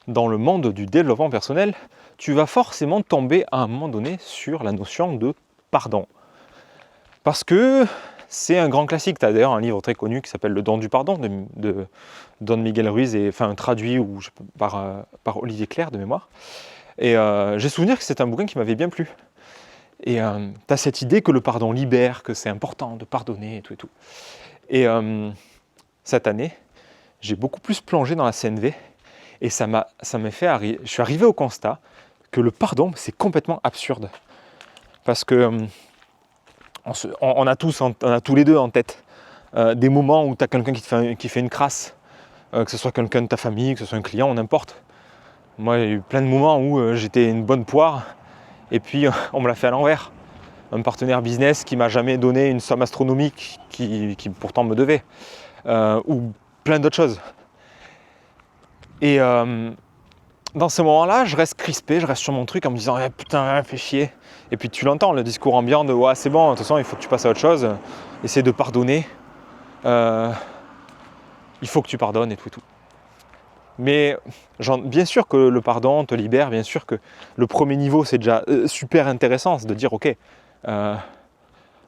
dans le monde du développement personnel, tu vas forcément tomber à un moment donné sur la notion de pardon. Parce que c'est un grand classique. Tu as d'ailleurs un livre très connu qui s'appelle Le don du pardon de Don Miguel Ruiz, traduit par Olivier Clerc de mémoire. Et j'ai souvenir que c'est un bouquin qui m'avait bien plu. Et tu as cette idée que le pardon libère, que c'est important de pardonner et tout et tout. Et cette année, j'ai beaucoup plus plongé dans la CNV et ça m'a fait arriver. Je suis arrivé au constat que le pardon, c'est complètement absurde. Parce que on a tous les deux en tête des moments où tu as quelqu'un qui fait une crasse, que ce soit quelqu'un de ta famille, que ce soit un client, n'importe. Moi, il y a eu plein de moments où j'étais une bonne poire et puis on me l'a fait à l'envers. Un partenaire business qui m'a jamais donné une somme astronomique qui pourtant me devait, ou plein d'autres choses. Et dans ces moments-là, je reste crispé, je reste sur mon truc en me disant putain, fais chier. Et puis tu l'entends, le discours ambiant de ouais, c'est bon, de toute façon, il faut que tu passes à autre chose, essaie de pardonner, il faut que tu pardonnes et tout et tout. Mais bien sûr que le pardon te libère, bien sûr que le premier niveau, c'est déjà super intéressant, c'est de dire ok,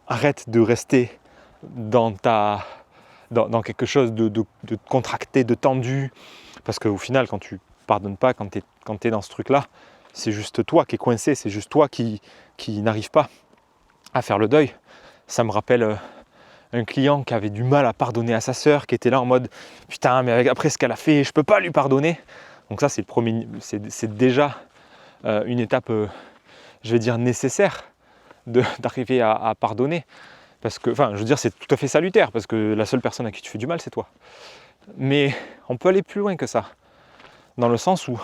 arrête de rester dans quelque chose de contracté, de tendu, parce qu'au final, quand tu pardonnes pas, quand tu es dans ce truc-là, c'est juste toi qui es coincé, c'est juste toi qui n'arrive pas à faire le deuil. Ça me rappelle un client qui avait du mal à pardonner à sa sœur, qui était là en mode « Putain, mais après ce qu'elle a fait, je peux pas lui pardonner ». Donc ça, c'est déjà une étape, je vais dire, nécessaire d'arriver à pardonner. Parce que, je veux dire, c'est tout à fait salutaire, parce que la seule personne à qui tu fais du mal, c'est toi. Mais on peut aller plus loin que ça. Dans le sens où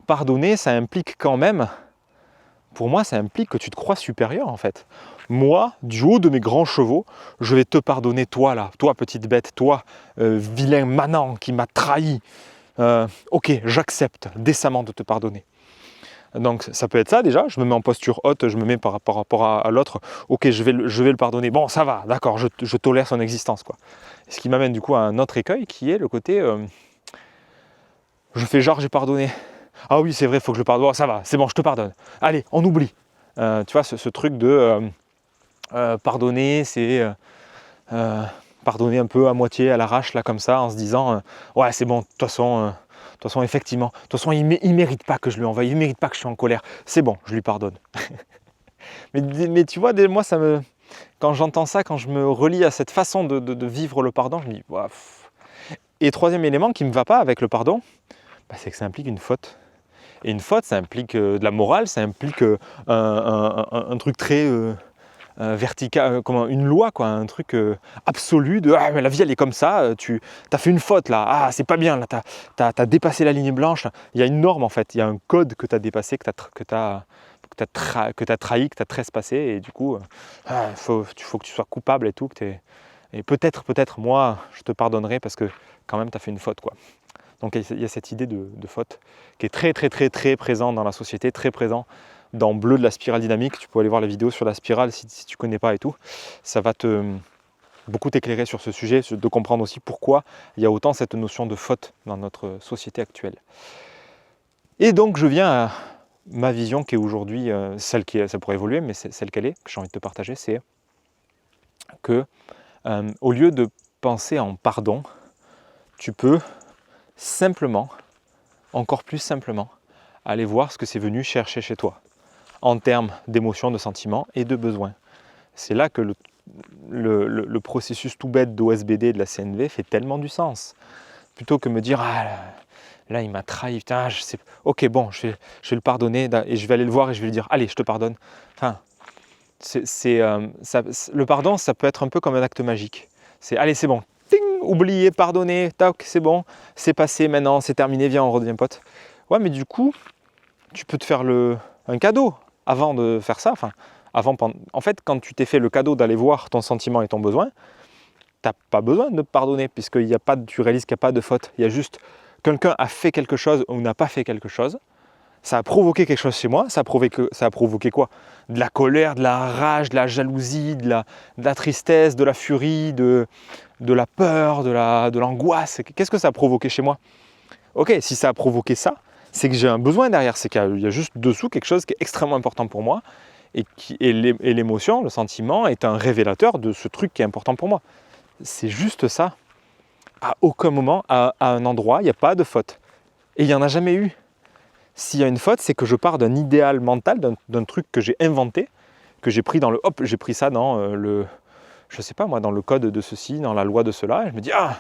pardonner, ça implique quand même, pour moi, ça implique que tu te crois supérieur en fait. Moi, du haut de mes grands chevaux, je vais te pardonner, toi là, toi petite bête, toi vilain manant qui m'a trahi. Ok, j'accepte décemment de te pardonner. Donc ça peut être ça déjà, je me mets en posture haute, je me mets par rapport à l'autre, ok, je vais le pardonner, bon ça va, d'accord, je tolère son existence, quoi. Ce qui m'amène du coup à un autre écueil qui est le côté je fais genre j'ai pardonné. Ah oui c'est vrai, il faut que je pardonne, oh, ça va, c'est bon, je te pardonne. Allez, on oublie. Tu vois, ce truc de pardonner, c'est pardonner un peu à moitié, à l'arrache, là comme ça, en se disant ouais c'est bon, de toute façon, effectivement, de toute façon il mérite pas que je lui envoie, il mérite pas que je sois en colère, c'est bon, je lui pardonne. mais tu vois, moi quand j'entends ça, quand je me relie à cette façon de vivre le pardon, je me dis ouais, Et troisième élément qui ne me va pas avec le pardon, c'est que ça implique une faute. Et une faute, ça implique de la morale, ça implique un truc très vertical, comme une loi, quoi, un truc absolu de ah mais la vie elle est comme ça, tu as fait une faute là, ah c'est pas bien là, t'as dépassé la ligne blanche. Il y a une norme en fait, il y a un code que tu as dépassé, que tu as trahi, que tu as trespassé, et du coup faut que tu sois coupable et tout, et peut-être moi je te pardonnerai parce que quand même tu as fait une faute, quoi. Donc il y a cette idée de faute qui est très très très très présente dans la société, très présent dans Bleu de la spirale dynamique. Tu peux aller voir la vidéo sur la spirale si tu ne connais pas et tout. Ça va beaucoup t'éclairer sur ce sujet, de comprendre aussi pourquoi il y a autant cette notion de faute dans notre société actuelle. Et donc je viens à ma vision qui est aujourd'hui, ça pourrait évoluer, mais c'est celle qu'elle est, que j'ai envie de te partager, c'est que au lieu de penser en pardon, tu peux simplement, encore plus simplement, aller voir ce que c'est venu chercher chez toi, en termes d'émotions, de sentiments et de besoins. C'est là que le processus tout bête d'OSBD et de la CNV fait tellement du sens. Plutôt que me dire, ah là il m'a trahi, putain, je sais, ok bon, je vais le pardonner, et je vais aller le voir et je vais lui dire, allez, je te pardonne. Enfin, le pardon, ça peut être un peu comme un acte magique. C'est, allez, c'est bon, ting, oublié, pardonné, tac, c'est bon, c'est passé, maintenant, c'est terminé, viens, on redevient pote. Ouais, mais du coup, tu peux te faire un cadeau avant de faire ça. En fait, quand tu t'es fait le cadeau d'aller voir ton sentiment et ton besoin, tu n'as pas besoin de pardonner, puisque tu réalises qu'il n'y a pas de faute. Il y a juste quelqu'un a fait quelque chose ou n'a pas fait quelque chose. Ça a provoqué quelque chose chez moi. Ça a provoqué quoi? De la colère, de la rage, de la jalousie, de la tristesse, de la furie, de la peur, de l'angoisse. Qu'est-ce que ça a provoqué chez moi? Ok, si ça a provoqué ça, c'est que j'ai un besoin derrière, c'est qu'il y a juste dessous quelque chose qui est extrêmement important pour moi, et l'émotion, le sentiment est un révélateur de ce truc qui est important pour moi. C'est juste ça. À aucun moment, à un endroit, il n'y a pas de faute. Et il n'y en a jamais eu. S'il y a une faute, c'est que je pars d'un idéal mental, d'un truc que j'ai inventé, que j'ai pris dans le... Hop, j'ai pris ça dans je sais pas moi, dans le code de ceci, dans la loi de cela, et je me dis, ah,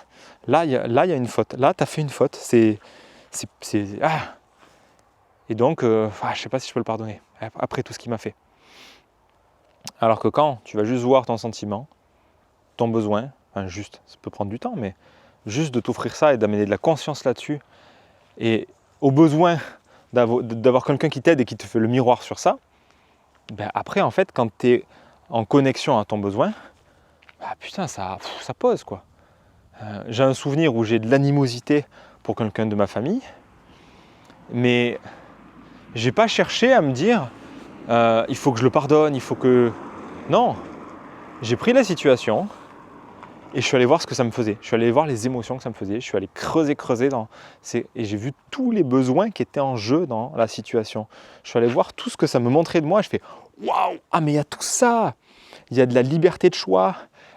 là, il y a une faute. Là, tu as fait une faute. Ah. Et donc, je ne sais pas si je peux le pardonner, après tout ce qu'il m'a fait. Alors que quand tu vas juste voir ton sentiment, ton besoin, enfin juste, ça peut prendre du temps, mais juste de t'offrir ça et d'amener de la conscience là-dessus, et au besoin d'avoir quelqu'un qui t'aide et qui te fait le miroir sur ça, ben après, en fait, quand tu es en connexion à ton besoin, bah putain, ça pose quoi. J'ai un souvenir où j'ai de l'animosité pour quelqu'un de ma famille, mais j'ai pas cherché à me dire il faut que je le pardonne, il faut que... Non, j'ai pris la situation et je suis allé voir ce que ça me faisait. Je suis allé voir les émotions que ça me faisait. Je suis allé creuser et j'ai vu tous les besoins qui étaient en jeu dans la situation. Je suis allé voir tout ce que ça me montrait de moi. Je fais waouh, ah mais il y a tout ça. Il y a de la liberté de choix.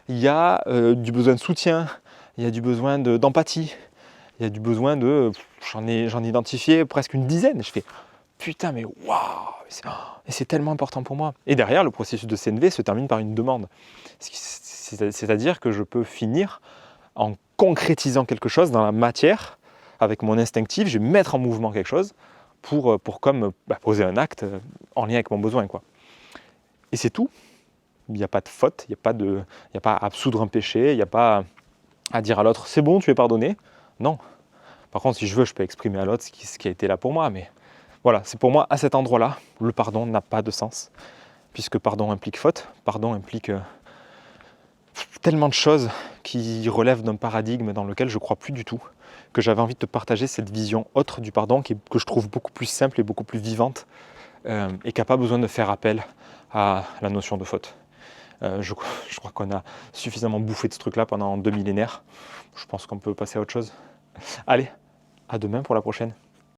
Il y a du besoin de soutien. Il y a du besoin d'empathie. Il y a du besoin de... J'en ai identifié presque une dizaine. Je fais putain mais waouh, et c'est tellement important pour moi. Et derrière, le processus de CNV se termine par une demande. C'est-à-dire que je peux finir en concrétisant quelque chose dans la matière, avec mon instinctif, je vais mettre en mouvement quelque chose pour comme poser un acte en lien avec mon besoin, quoi. Et c'est tout. Il n'y a pas de faute, il n'y a pas à absoudre un péché, il n'y a pas à dire à l'autre c'est bon, tu es pardonné. Non. Par contre, si je veux, je peux exprimer à l'autre ce qui a été là pour moi, mais voilà, c'est pour moi à cet endroit-là, le pardon n'a pas de sens, puisque pardon implique faute, pardon implique tellement de choses qui relèvent d'un paradigme dans lequel je ne crois plus du tout, que j'avais envie de te partager cette vision autre du pardon que je trouve beaucoup plus simple et beaucoup plus vivante, et qui n'a pas besoin de faire appel à la notion de faute. Je crois qu'on a suffisamment bouffé de ce truc-là pendant 2 millénaires. Je pense qu'on peut passer à autre chose. Allez, à demain pour la prochaine.